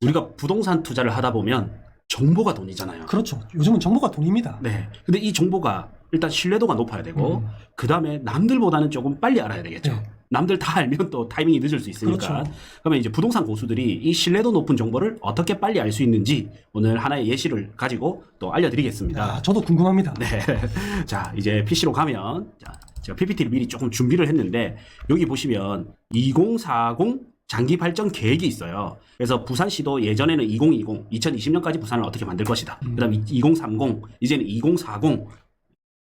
우리가 부동산 투자를 하다 보면 정보가 돈이잖아요. 그렇죠. 요즘은 정보가 돈입니다. 네. 근데 이 정보가 일단 신뢰도가 높아야 되고 그 다음에 남들보다는 조금 빨리 알아야 되겠죠. 네. 남들 다 알면 또 타이밍이 늦을 수 있으니까. 그렇죠. 그러면 이제 부동산 고수들이 이 신뢰도 높은 정보를 어떻게 빨리 알 수 있는지 오늘 하나의 예시를 가지고 또 알려드리겠습니다. 아, 저도 궁금합니다. 네. 자, 이제 PC로 가면, 자, 제가 PPT를 미리 조금 준비를 했는데, 여기 보시면 2040 장기 발전 계획이 있어요. 그래서 부산시도 예전에는 2020, 2020년까지 부산을 어떻게 만들 것이다. 그 다음 2030, 이제는 2040,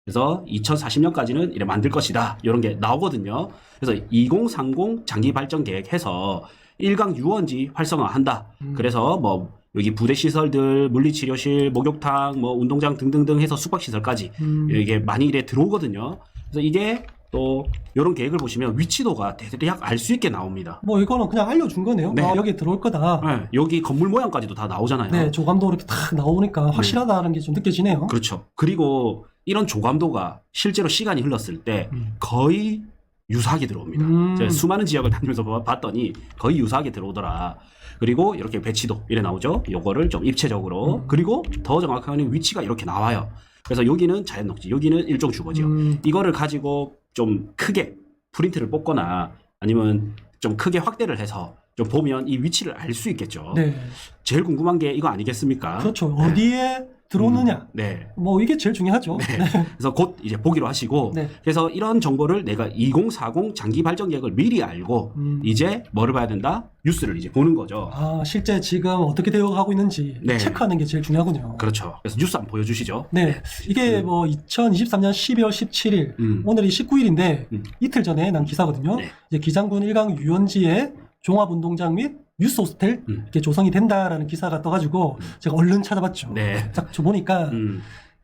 그래서 2040년까지는 이래 만들 것이다. 이런 게 나오거든요. 그래서 2030 장기 발전 계획 해서 1강 유원지 활성화한다. 그래서 뭐 여기 부대 시설들, 물리치료실, 목욕탕, 뭐 운동장 등등등 해서 숙박시설까지 이게 많이 이래 들어오거든요. 그래서 이게 또 이런 계획을 보시면 위치도가 대략 알 수 있게 나옵니다. 뭐 이거는 그냥 알려준 거네요. 네. 아, 여기 들어올 거다. 네, 여기 건물 모양까지도 다 나오잖아요. 네, 조감도 이렇게 탁 나오니까 확실하다는 게 좀 느껴지네요. 그렇죠. 그리고 이런 조감도가 실제로 시간이 흘렀을 때 거의 유사하게 들어옵니다. 제가 수많은 지역을 다니면서 봤더니 거의 유사하게 들어오더라. 그리고 이렇게 배치도 이래 나오죠. 요거를 좀 입체적으로 그리고 더 정확하게 위치가 이렇게 나와요. 그래서 여기는 자연 녹지, 여기는 일종 주거지요. 이거를 가지고 좀 크게 프린트를 뽑거나 아니면 좀 크게 확대를 해서 좀 보면 이 위치를 알 수 있겠죠. 네. 제일 궁금한 게 이거 아니겠습니까? 그렇죠. 어디에 들어오느냐. 네. 뭐 이게 제일 중요하죠. 네. 그래서 곧 이제 보기로 하시고 네. 그래서 이런 정보를 내가 2040 장기 발전 계획을 미리 알고 이제 뭐를 봐야 된다? 뉴스를 이제 보는 거죠. 아, 실제 지금 어떻게 되어가고 있는지 네. 체크하는 게 제일 중요하군요. 그렇죠. 그래서 뉴스 한번 보여주시죠. 네. 이게 뭐 2023년 12월 17일, 오늘이 19일인데 이틀 전에 난 기사거든요. 네. 이제 기장군 1강 유원지에 종합운동장 및 뉴스 호스텔 이렇게 조성이 된다라는 기사가 떠가지고 제가 얼른 찾아봤죠. 네. 딱 보니까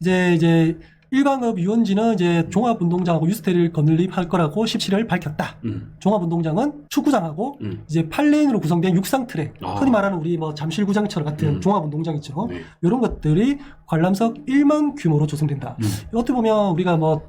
이제 1강업 유원지는 이제 종합운동장하고 뉴스텔을 건립할 거라고 17일 밝혔다. 종합운동장은 축구장하고 이제 8레인으로 구성된 육상 트랙, 흔히 말하는 우리 뭐 잠실구장처럼 같은 종합운동장 있죠. 네. 이런 것들이 관람석 1만 규모로 조성된다. 어떻게 보면 우리가 뭐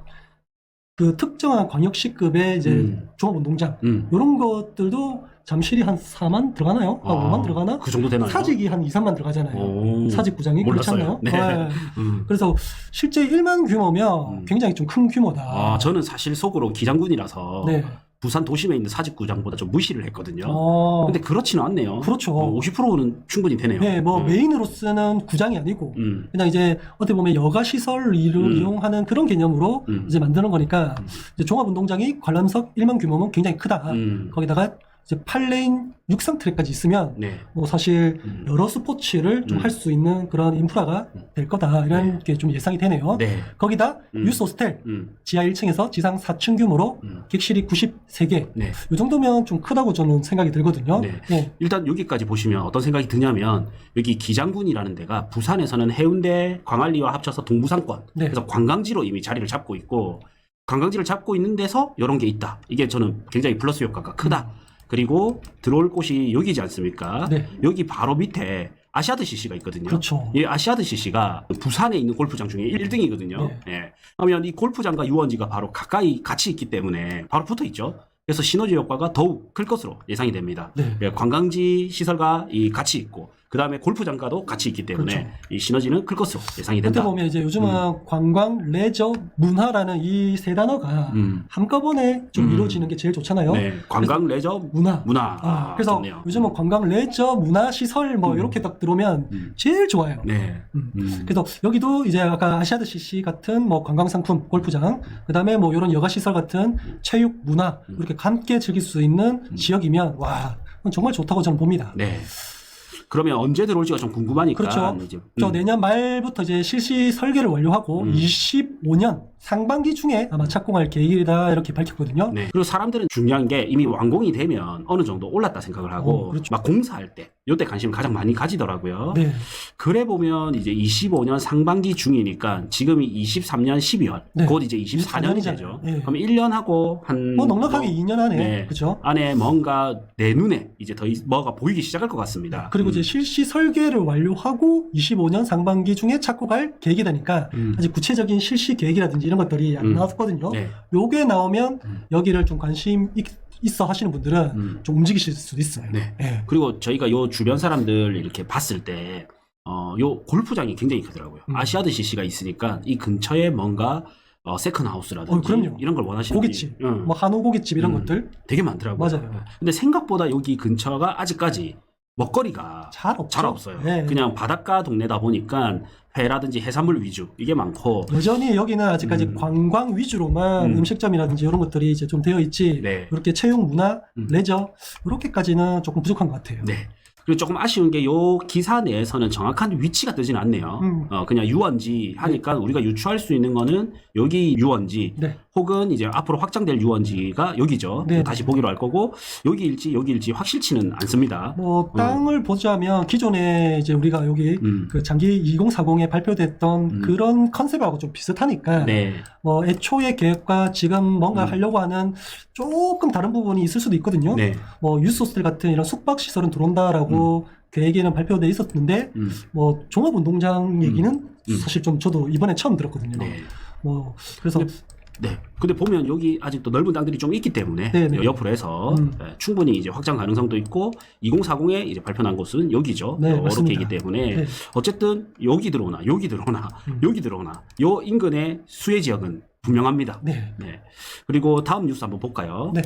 그 특정한 광역시급의 이제 종합운동장 이런 것들도 잠실이 한 4만 들어가나요? 한 5만 들어가나? 그 정도 되나요? 사직이 한 2, 3만 들어가잖아요. 사직구장이 그렇지 않나요? 몰랐어요. 네. 그래서 실제 1만 규모면 굉장히 좀 큰 규모다. 아, 저는 사실 속으로 기장군이라서 네. 부산 도심에 있는 사직구장보다 좀 무시를 했거든요. 근데 그렇지는 않네요. 그렇죠. 50%는 충분히 되네요. 네, 뭐 메인으로 쓰는 구장이 아니고 그냥 이제 어떻게 보면 여가 시설을 이용하는 그런 개념으로 이제 만드는 거니까 이제 종합운동장이 관람석 1만 규모면 굉장히 크다. 거기다가 이제 8레인 육상 트랙까지 있으면 네. 뭐 사실 여러 스포츠를 좀 할 수 있는 그런 인프라가 될 거다 이런 게 좀 예상이 되네요. 네. 거기다 뉴스 호스텔 지하 1층에서 지상 4층 규모로 객실이 93개. 네. 이 정도면 좀 크다고 저는 생각이 들거든요. 네. 네. 일단 여기까지 보시면 어떤 생각이 드냐면 여기 기장군이라는 데가 부산에서는 해운대, 광안리와 합쳐서 동부상권 네. 그래서 관광지로 이미 자리를 잡고 있고 관광지를 잡고 있는 데서 이런 게 있다. 이게 저는 굉장히 플러스 효과가 크다. 그리고 들어올 곳이 여기지 않습니까? 네. 여기 바로 밑에 아시아드 CC가 있거든요. 그렇죠. 이 아시아드 CC가 부산에 있는 골프장 중에 1등이거든요. 네. 예. 그러면 이 골프장과 유원지가 바로 가까이 같이 있기 때문에 바로 붙어 있죠. 그래서 시너지 효과가 더욱 클 것으로 예상이 됩니다. 네. 예, 관광지 시설과 이 같이 있고 그 다음에 골프장과도 같이 있기 때문에 그렇죠. 이 시너지는 클 것으로 예상이 된다. 어떻게 보면 이제 요즘은 관광, 레저, 문화라는 이 세 단어가 한꺼번에 좀 이루어지는 게 제일 좋잖아요. 네, 관광, 레저, 문화. 문화. 그래서 좋네요. 요즘은 관광, 레저, 문화, 시설 뭐 이렇게 딱 들어오면 제일 좋아요. 네. 그래서 여기도 이제 아까 아시아드 CC 같은 뭐 관광 상품, 골프장, 그다음에 뭐 이런 여가 시설 같은 체육, 문화 이렇게 함께 즐길 수 있는 지역이면 와 정말 좋다고 저는 봅니다. 네. 그러면 언제 들어올지가 좀 궁금하니까. 그렇죠. 이제, 저 내년 말부터 이제 실시 설계를 완료하고 25년 상반기 중에 아마 착공할 계획이다 이렇게 밝혔거든요. 네. 그리고 사람들은 중요한 게 이미 완공이 되면 어느 정도 올랐다 생각을 하고 그렇죠. 막 공사할 때 이때 관심을 가장 많이 가지더라고요. 네. 그래 보면 이제 25년 상반기 중이니까 지금이 23년 12월 네. 곧 이제 24년이 되죠. 네. 그럼 1년 하고 한 뭐 넉넉하게 2년 안에 네. 그렇죠. 안에 뭔가 내 눈에 이제 더 뭐가 보이기 시작할 것 같습니다. 그리고 이제 실시 설계를 완료하고 25년 상반기 중에 착공할 계획이 되니까 아직 구체적인 실시 계획이라든지 이런 것들이 안 나왔거든요. 네. 요게 나오면 여기를 좀 관심 있어 하시는 분들은 좀 움직이실 수도 있어요. 네. 예. 그리고 저희가 요 주변 사람들 이렇게 봤을 때, 요 골프장이 굉장히 크더라고요. 아시아드 CC가 있으니까 이 근처에 뭔가 세컨 하우스라든지 그럼요. 이런 걸 원하시는 고깃집, 분이, 뭐 한우 고깃집 이런 것들 되게 많더라고요. 맞아요. 근데 생각보다 여기 근처가 아직까지 먹거리가 잘 없죠. 잘 없어요. 네. 그냥 바닷가 동네다 보니까 회라든지 해산물 위주 이게 많고, 여전히 여기는 아직까지 관광 위주로만 음식점이라든지 이런 것들이 이제 좀 되어 있지. 네. 이렇게 체육 문화, 레저 이렇게까지는 조금 부족한 것 같아요. 네. 그리고 조금 아쉬운 게 요 기사 내에서는 정확한 위치가 뜨지는 않네요. 그냥 유원지 하니까 우리가 유추할 수 있는 거는 여기 유원지, 네. 혹은 이제 앞으로 확장될 유원지가 여기죠. 네. 다시 보기로 할 거고, 여기일지 확실치는 않습니다. 뭐 땅을 보자면 기존에 이제 우리가 여기 그 장기 2040에 발표됐던 그런 컨셉하고 좀 비슷하니까 네. 뭐 애초의 계획과 지금 뭔가 하려고 하는 조금 다른 부분이 있을 수도 있거든요. 네. 뭐 유스호스텔 같은 이런 숙박 시설은 들어온다라고 계획에는 발표돼 있었는데 뭐 종합운동장 얘기는 사실 좀 저도 이번에 처음 들었거든요. 네. 뭐 그래서 네. 근데 보면 여기 아직도 넓은 땅들이 좀 있기 때문에 네네. 옆으로 해서 충분히 이제 확장 가능성도 있고, 2040에 이제 발표난 곳은 여기죠. 네, 이렇게 맞습니다. 있기 때문에 네. 어쨌든 여기 들어오나 여기 들어오나 요 인근의 수혜 지역은 분명합니다. 네. 네. 그리고 다음 뉴스 한번 볼까요? 네.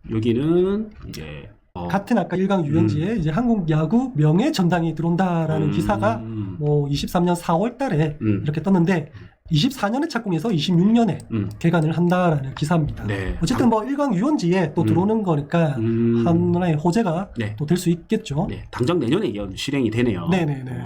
여기는 이제 같은 아까 일강 유원지에 이제 한국 야구 명예 전당이 들어온다라는 기사가 뭐 23년 4월 달에 이렇게 떴는데 24년에 착공해서 26년에 개관을 한다라는 기사입니다. 네. 어쨌든 뭐 일강 유원지에 또 들어오는 거니까 하나의 호재가 네. 또 될 수 있겠죠. 네. 당장 내년에 이게 실행이 되네요. 네네네.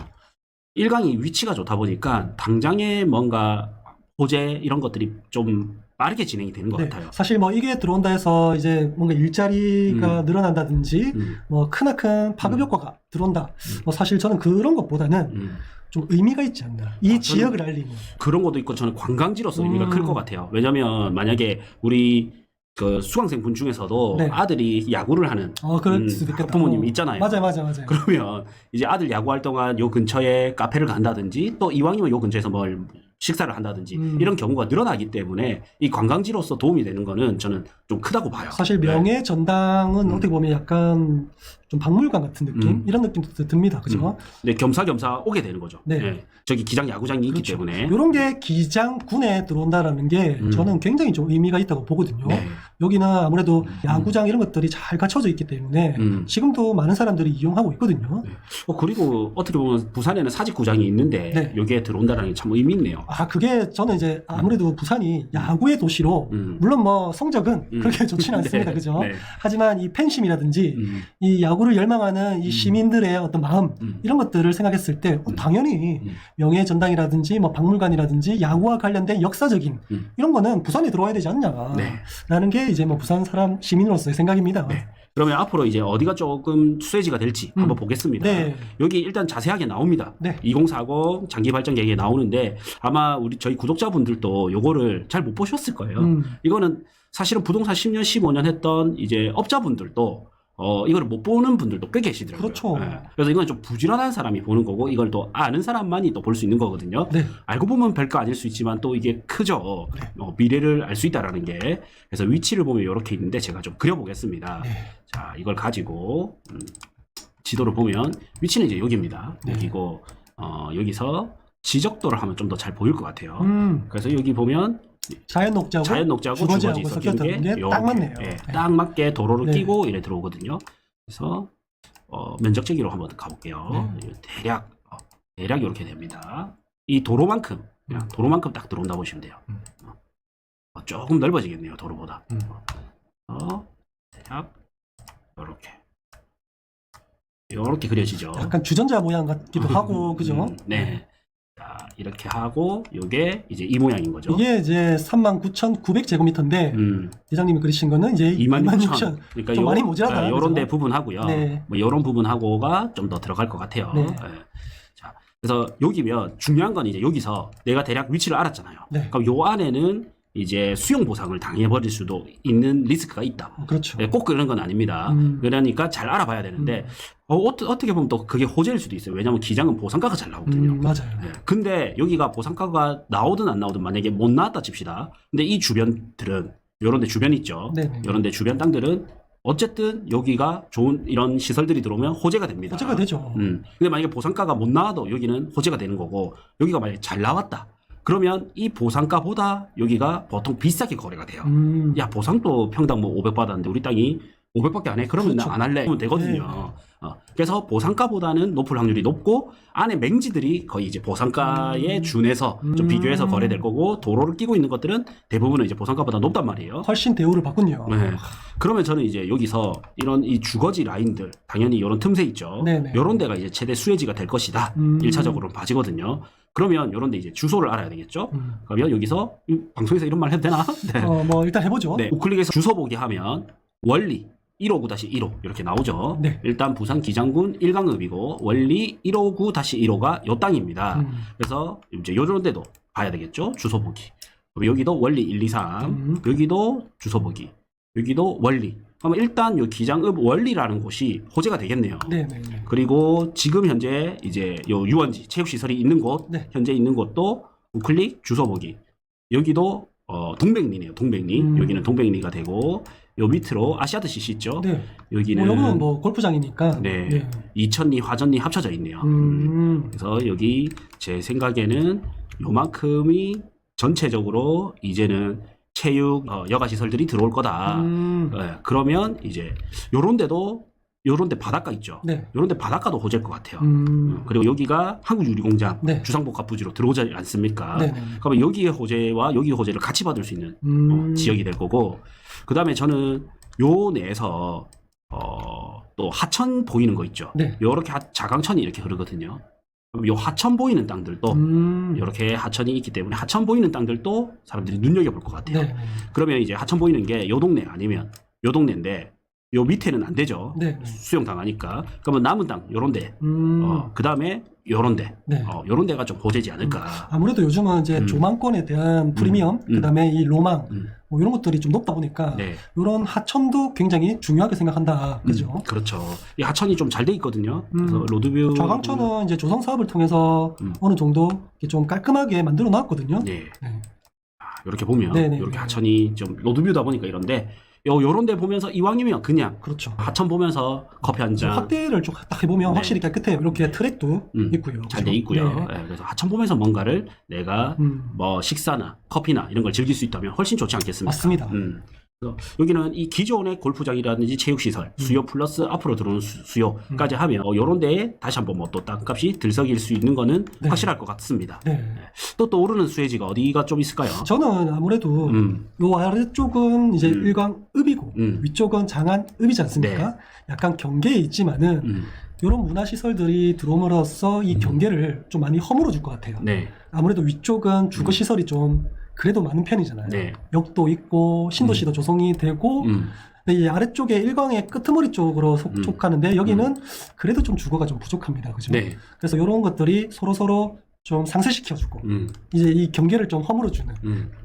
일강이 위치가 좋다 보니까 당장에 뭔가 호재 이런 것들이 좀 빠르게 진행이 되는 것 네. 같아요. 사실 뭐 이게 들어온다 해서 이제 뭔가 일자리가 늘어난다든지 뭐 크나큰 파급 효과가 들어온다. 뭐 사실 저는 그런 것보다는 좀 의미가 있지 않나. 이 지역을 알리는. 그런 것도 있고 저는 관광지로서 의미가 클 것 같아요. 왜냐면 만약에 우리 그 수강생 분 중에서도 네. 아들이 야구를 하는 그럴 수도 있겠다. 학부모님 있잖아요. 맞아요. 그러면 이제 아들 야구할 동안 요 근처에 카페를 간다든지 또 이왕이면 요 근처에서 뭘 식사를 한다든지 이런 경우가 늘어나기 때문에 이 관광지로서 도움이 되는 거는 저는 좀 크다고 봐요. 사실 명예 전당은 어떻게 보면 약간 좀 박물관 같은 느낌 이런 느낌도 듭니다. 그죠? 네, 겸사겸사 오게 되는 거죠. 네. 네. 저기 기장 야구장이 있기 때문에. 이런 게 기장군에 들어온다라는 게 저는 굉장히 좀 의미가 있다고 보거든요. 네. 여기는 아무래도 야구장 이런 것들이 잘 갖춰져 있기 때문에 지금도 많은 사람들이 이용하고 있거든요. 네. 그리고 어떻게 보면 부산에는 사직구장이 있는데 네. 여기에 들어온다는 게 참 의미 있네요. 그게 저는 이제 아무래도 부산이 야구의 도시로 물론 뭐 성적은 그렇게 좋지는 않습니다. 네. 그죠? 네. 하지만 이 팬심이라든지 이 야구를 열망하는 이 시민들의 어떤 마음 이런 것들을 생각했을 때 당연히 명예 전당이라든지 뭐 박물관이라든지 야구와 관련된 역사적인 이런 거는 부산에 들어와야 되지 않냐라는 네. 게 이제 뭐 부산 사람 시민으로서의 생각입니다. 네. 그러면 앞으로 이제 어디가 조금 수혜지가 될지 한번 보겠습니다. 네. 여기 일단 자세하게 나옵니다. 네. 2040 장기 발전 계획에 나오는데 아마 저희 구독자분들도 요거를 잘 못 보셨을 거예요. 이거는 사실은 부동산 10년, 15년 했던 이제 업자분들도 이거를 못 보는 분들도 꽤 계시더라고요. 그렇죠. 네. 그래서 이건 좀 부지런한 사람이 보는 거고 이걸 또 아는 사람만이 또 볼 수 있는 거거든요. 네. 알고 보면 별거 아닐 수 있지만 또 이게 크죠. 미래를 알 수 있다라는 게. 그래서 위치를 보면 이렇게 있는데 제가 좀 그려보겠습니다. 네. 자, 이걸 가지고 지도를 보면 위치는 이제 여기입니다. 네. 여기고 여기서 지적도를 하면 좀 더 잘 보일 것 같아요. 그래서 여기 보면 자연 녹지하고 주거지 섞이는 게 딱 맞네요. 예, 네. 딱 맞게 도로를 네. 끼고 이래 들어오거든요. 그래서 면적제기로 한번 가볼게요. 대략 이렇게 됩니다. 이 도로만큼 그냥 도로만큼 딱 들어온다 보시면 돼요. 조금 넓어지겠네요, 도로보다. 대략 이렇게 그려지죠. 약간 주전자 모양 같기도 하고 그죠? 네. 자, 이렇게 하고 요게 이제 이 모양인 거죠. 이게 이제 39,900제곱미터인데 대장님이 그리신 거는 이제 26,000. 그러니까 좀 많이 모자라다. 요런 데 그죠? 부분하고요. 네. 뭐 요런 부분하고가 좀 더 들어갈 것 같아요. 네. 예. 자, 그래서 여기면 중요한 건 이제 여기서 내가 대략 위치를 알았잖아요. 네. 그럼 요 안에는 이제 수용 보상을 당해버릴 수도 있는 리스크가 있다. 그렇죠. 예, 꼭 그런 건 아닙니다. 그러니까 잘 알아봐야 되는데 어떻게 보면 또 그게 호재일 수도 있어요. 왜냐하면 기장은 보상가가 잘 나오거든요. 맞아요. 예. 근데 여기가 보상가가 나오든 안 나오든 만약에 못 나왔다 칩시다. 근데 이 주변들은 요런 데 주변 있죠. 네네. 요런 데 주변 땅들은 어쨌든 여기가 좋은 이런 시설들이 들어오면 호재가 됩니다. 호재가 되죠. 근데 만약에 보상가가 못 나와도 여기는 호재가 되는 거고, 여기가 만약에 잘 나왔다. 그러면 이 보상가보다 여기가 보통 비싸게 거래가 돼요. 야, 보상도 평당 뭐 500 받았는데 우리 땅이 500밖에 안 해? 그러면 그렇죠. 나 안 할래. 하면 되거든요. 그래서 보상가보다는 높을 확률이 높고, 안에 맹지들이 거의 이제 보상가에 준해서 좀 비교해서 거래될 거고, 도로를 끼고 있는 것들은 대부분은 이제 보상가보다 높단 말이에요. 훨씬 대우를 받군요. 네. 그러면 저는 이제 여기서 이런 이 주거지 라인들, 당연히 이런 틈새 있죠. 네네. 이런 데가 이제 최대 수혜지가 될 것이다. 1차적으로는 봐지거든요. 그러면 이런 데 이제 주소를 알아야 되겠죠. 그러면 여기서 이 방송에서 이런 말 해도 되나? 네. 뭐 일단 해보죠. 네. 우클릭에서 주소 보기 하면 원리 159-1호 이렇게 나오죠. 네. 일단 부산 기장군 1강읍이고 원리 159-1호가 요 땅입니다. 그래서 이제 요런 데도 봐야 되겠죠. 주소 보기. 그럼 여기도 원리 123, 여기도 주소 보기, 여기도 원리. 그러면 일단 요 기장읍 원리라는 곳이 호재가 되겠네요. 네네. 그리고 지금 현재 이제 요 유원지 체육시설이 있는 곳, 네. 현재 있는 곳도 우클릭 주소 보기. 여기도 동백리네요. 동백리. 여기는 동백리가 되고, 요 밑으로 아시아드 CC 있죠. 네. 여기는 여기는 뭐 골프장이니까. 네, 네. 이천리, 화전리 합쳐져 있네요. 그래서 여기 제 생각에는 요만큼이 전체적으로 이제는 체육 여가 시설들이 들어올 거다. 네, 그러면 이제 요런 데도 요런 데 바닷가 있죠. 네. 요런 데 바닷가도 호재일 것 같아요. 그리고 여기가 한국유리공장 네. 주상복합 부지로 들어오지 않습니까? 네네. 그러면 여기의 호재와 여기의 호재를 같이 받을 수 있는 지역이 될 거고, 그 다음에 저는 요 내에서 또 하천 보이는 거 있죠. 네. 요렇게 자강천이 이렇게 흐르거든요. 그럼 요 하천 보이는 땅들도 이렇게 하천이 있기 때문에 하천 보이는 땅들도 사람들이 눈여겨볼 것 같아요. 네. 그러면 이제 하천 보이는 게 요 동네 아니면 요 동네인데 요 밑에는 안 되죠. 네. 수용 당하니까. 그러면 남은 땅 요런 데, 그 다음에 요런 데, 네. 요런 데가 좀 호재지 않을까. 아무래도 요즘은 이제 조망권에 대한 프리미엄, 그다음에 이 로망, 뭐 이런 것들이 좀 높다 보니까 네. 이런 하천도 굉장히 중요하게 생각한다. 그죠? 그렇죠. 이 하천이 좀 잘 돼 있거든요. 그래서 로드뷰. 좌강천은 이제 조성 사업을 통해서 어느 정도 이렇게 좀 깔끔하게 만들어 놨거든요. 네. 네. 이렇게 보면 네네. 이렇게 하천이 좀 로드뷰다 보니까 이런데 요런 데 보면서 이왕이면 그냥 그렇죠. 하천 보면서 커피 한 잔 확대를 좀 딱 해보면 네. 확실히 깨끗해요. 이렇게 트랙도 있고요. 잘 돼 그죠? 있고요. 네. 네, 그래서 하천 보면서 뭔가를 내가 뭐 식사나 커피나 이런 걸 즐길 수 있다면 훨씬 좋지 않겠습니까? 맞습니다. 그래서 여기는 이 기존의 골프장이라든지 체육시설 수요 플러스 앞으로 들어오는 수요까지 하면 이런 데에 다시 한번 뭐 또 땅값이 들썩일 수 있는 거는 네. 확실할 것 같습니다. 네. 또 오르는 수혜지가 어디가 좀 있을까요? 저는 아무래도 요 아래쪽은 이제 일광읍이고 위쪽은 장안읍이지 않습니까? 네. 약간 경계에 있지만은 이런 문화시설들이 들어옴으로써 이 경계를 좀 많이 허물어 줄 것 같아요. 네. 아무래도 위쪽은 주거시설이 좀 그래도 많은 편이잖아요. 네. 역도 있고 신도시도 조성이 되고 근데 이 아래쪽에 일광의 끄트머리 쪽으로 속하는데 여기는 그래도 좀 주거가 좀 부족합니다. 그죠? 네. 그래서 이런 것들이 서로 좀 상쇄시켜주고 이제 이 경계를 좀 허물어주는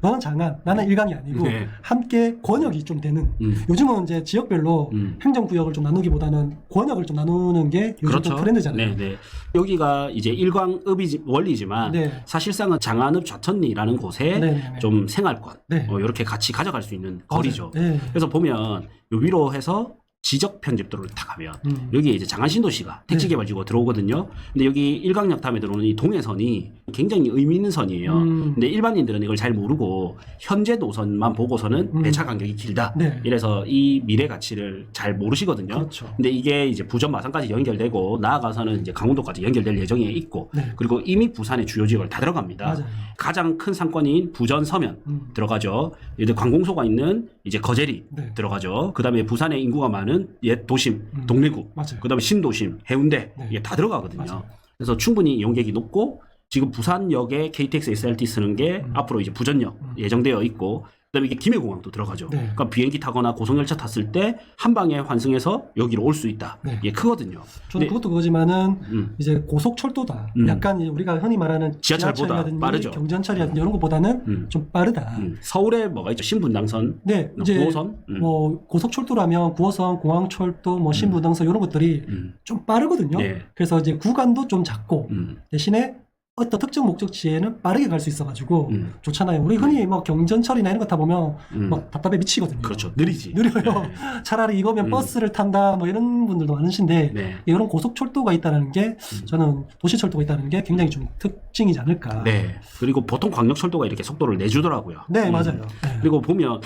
너는 장안 나는 일광이 아니고 네. 함께 권역이 좀 되는 요즘은 이제 지역별로 행정구역을 좀 나누기보다는 권역을 좀 나누는 게 요즘 그렇죠. 좀 트렌드잖아요. 네, 네. 여기가 이제 일광읍이 원리지만 네. 사실상은 장안읍 좌천리라는 곳에 네. 좀 생활권 네. 이렇게 같이 가져갈 수 있는 거리죠. 네. 그래서 보면 요 위로 해서 지적 편집도를 딱 하면 여기에 이제 장안신도시가 택지개발지구가 들어오거든요. 근데 여기 일광역 다음에 들어오는 이 동해선이 굉장히 의미 있는 선이에요. 근데 일반인들은 이걸 잘 모르고 현재 노선만 보고서는 배차 간격이 길다. 네. 이래서 이 미래 가치를 잘 모르시거든요. 그렇죠. 근데 이게 이제 부전 마산까지 연결되고 나아가서는 이제 강원도까지 연결될 예정에 있고 네. 그리고 이미 부산의 주요 지역을 다 들어갑니다. 맞아요. 가장 큰 상권인 부전 서면 들어가죠. 이제 관공소가 있는 이제 거제리 네. 들어가죠. 그다음에 부산의 인구가 많은 옛 도심 동래구, 맞아요. 그다음에 신도심, 해운대 네. 이게 다 들어가거든요. 맞아요. 그래서 충분히 이용객이 높고 지금 부산역에 KTX, SRT 쓰는 게 앞으로 이제 부전역 예정되어 있고 그다음에 이게 김해공항도 들어가죠. 네. 그러니까 비행기 타거나 고속열차 탔을 때 한 방에 환승해서 여기로 올 수 있다. 네. 이게 크거든요. 저는 근데 그것도 그거지만은 이제 고속철도다. 약간 우리가 흔히 말하는 지하철보다 지하철이라든지 빠르죠. 경전철이라든지 이런 것보다는 좀 빠르다. 서울에 뭐가 있죠? 신분당선, 네, 이제 9호선. 뭐 고속철도라면 9호선, 공항철도, 뭐 신분당선 이런 것들이 좀 빠르거든요. 네. 그래서 이제 구간도 좀 작고 대신에 어떤 특정 목적지에는 빠르게 갈 수 있어가지고 좋잖아요. 우리 흔히 뭐 경전철이나 이런 거 타 보면 막 답답해 미치거든요. 그렇죠. 느리지. 느려요. 네. 차라리 이거면 버스를 탄다 뭐 이런 분들도 많으신데 네. 이런 고속철도가 있다는 게 저는 도시철도가 있다는 게 굉장히 좀 특징이지 않을까. 네. 그리고 보통 광역철도가 이렇게 속도를 내주더라고요. 네, 맞아요. 네. 그리고 보면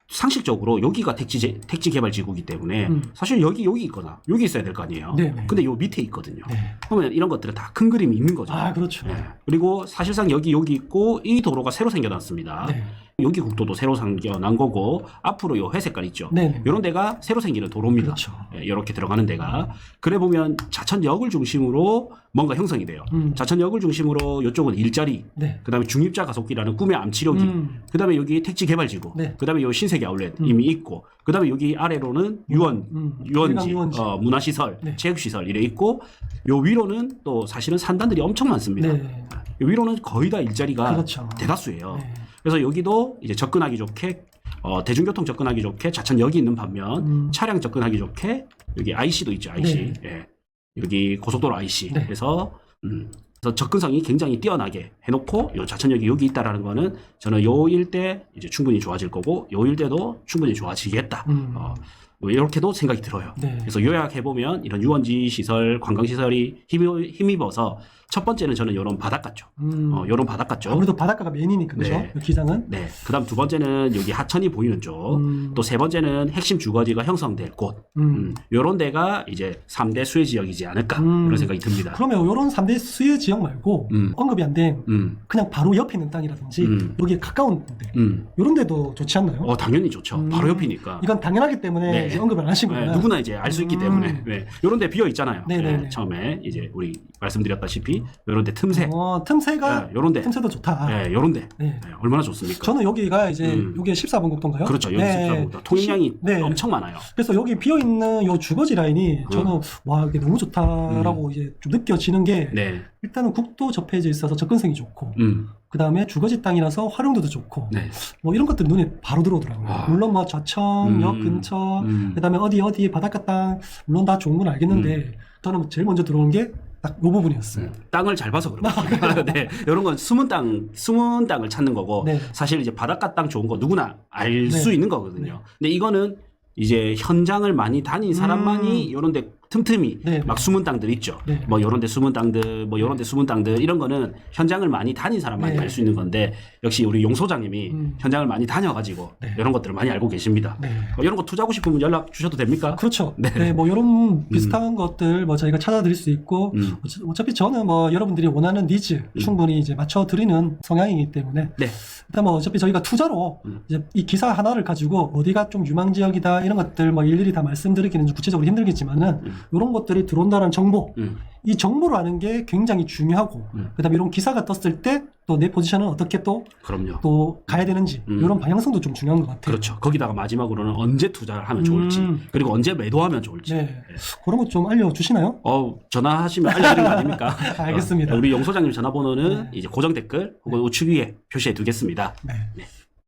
상식적으로 여기가 택지 개발 지구이기 때문에 사실 여기 있거나 여기 있어야 될 거 아니에요. 네, 네. 근데 요 밑에 있거든요. 네. 그러면 이런 것들은 다 큰 그림이 있는 거죠. 아, 그렇죠. 네. 그리고 사실상 여기 있고 이 도로가 새로 생겨났습니다. 네. 여기 국도도 새로 생겨난 거고 앞으로 요 회색깔 있죠. 네. 이런 데가 새로 생기는 도로입니다. 그렇죠. 이렇게 들어가는 데가 그래 보면 자천역을 중심으로 뭔가 형성이 돼요. 자천역을 중심으로 이쪽은 일자리, 네. 그다음에 중입자 가속기라는 꿈의 암치료기, 그다음에 여기 택지 개발지구, 네. 그다음에 요 신세계 아울렛 이미 있고, 그다음에 여기 아래로는 유원지, 유원지. 문화시설, 네. 체육시설 이래 있고, 요 위로는 또 사실은 산단들이 엄청 많습니다. 네. 요 위로는 거의 다 일자리가 그렇죠. 대다수예요. 네. 그래서 여기도 이제 접근하기 좋게 대중교통 접근하기 좋게 자천역이 있는 반면 차량 접근하기 좋게 여기 IC도 있죠. IC. 네. 예. 여기 고속도로 IC. 네. 그래서 접근성이 굉장히 뛰어나게 해놓고 요 자천역이 여기 있다라는 거는 저는 요 일대 이제 충분히 좋아질 거고 요 일대도 충분히 좋아지겠다. 뭐 이렇게도 생각이 들어요. 네. 그래서 요약해 보면 이런 유원지 시설, 관광 시설이 힘입어서 첫 번째는 저는 요런 바닷가 쪽, 요런 바닷가 쪽. 아무래도 바닷가가 메인이니까 그죠? 네. 기장은. 네. 그다음 두 번째는 여기 하천이 보이는 쪽. 또 세 번째는 핵심 주거지가 형성될 곳. 요런 데가 이제 3대 수혜 지역이지 않을까 그런 생각이 듭니다. 그러면 이런 3대 수혜 지역 말고 언급이 안 된 그냥 바로 옆에 있는 땅이라든지 여기에 가까운 데들 이런 데도 좋지 않나요? 당연히 좋죠. 바로 옆이니까. 이건 당연하기 때문에 네. 이제 언급을 안 하신 네, 거구나. 누구나 이제 알 수 있기 때문에. 네. 요런 데 비어 있잖아요. 네네네. 네, 처음에 이제 우리 말씀드렸다시피 요런 데 틈새. 틈새가 네, 요런 데. 틈새도 좋다. 네, 요런 데. 네. 네, 얼마나 좋습니까? 저는 여기가 이제 여기 14번 국도인가요? 그렇죠. 여기 네. 14번 통행량이 네. 엄청 많아요. 그래서 여기 비어 있는 요 주거지 라인이 저는 와 이게 너무 좋다라고 이제 좀 느껴지는 게 네. 일단은 국도 접해져 있어서 접근성이 좋고 그 다음에 주거지 땅이라서 활용도도 좋고 네. 뭐 이런 것들 눈에 바로 들어오더라고요. 와. 물론 뭐 좌천역 근처 그 다음에 어디 바닷가 땅 물론 다 좋은 건 알겠는데 저는 제일 먼저 들어온 게 딱 요 부분이었어요. 땅을 잘 봐서 그런 거예요. 네. 이런 건 숨은 땅을 찾는 거고 네. 사실 이제 바닷가 땅 좋은 거 누구나 알 수 네. 있는 거거든요. 근데 이거는 이제 현장을 많이 다닌 사람만이 이런 데 틈틈이 네. 막 숨은 땅들 있죠. 네. 뭐 요런 데 숨은 땅들, 뭐 요런 데 숨은 땅들 이런 거는 현장을 많이 다닌 사람만이 네. 알 수 있는 건데 역시 우리 용 소장님이 현장을 많이 다녀가지고 네. 이런 것들을 많이 알고 계십니다. 네. 이런 거 투자하고 싶으면 연락 주셔도 됩니까? 그렇죠. 네. 네. 뭐 이런 비슷한 것들 뭐 저희가 찾아드릴 수 있고 어차피 저는 뭐 여러분들이 원하는 니즈 충분히 이제 맞춰드리는 성향이기 때문에 네. 일단 뭐 어차피 저희가 투자로 이제 이 기사 하나를 가지고 어디가 좀 유망 지역이다 이런 것들 뭐 일일이 다 말씀드리기는 좀 구체적으로 힘들겠지만은 이런 것들이 들어온다는 정보 이 정보를 아는 게 굉장히 중요하고 그다음에 이런 기사가 떴을 때 또 내 포지션은 어떻게 또 그럼요. 가야 되는지 이런 방향성도 좀 중요한 것 같아요. 그렇죠. 거기다가 마지막으로는 언제 투자를 하면 좋을지 그리고 언제 매도하면 좋을지. 네. 그런 거 좀 알려주시나요? 전화하시면 알려드리는 거 아닙니까? 알겠습니다. 우리 용 소장님 전화번호는 이제 고정 댓글 혹은 우측 위에 표시해 두겠습니다. 네. 네.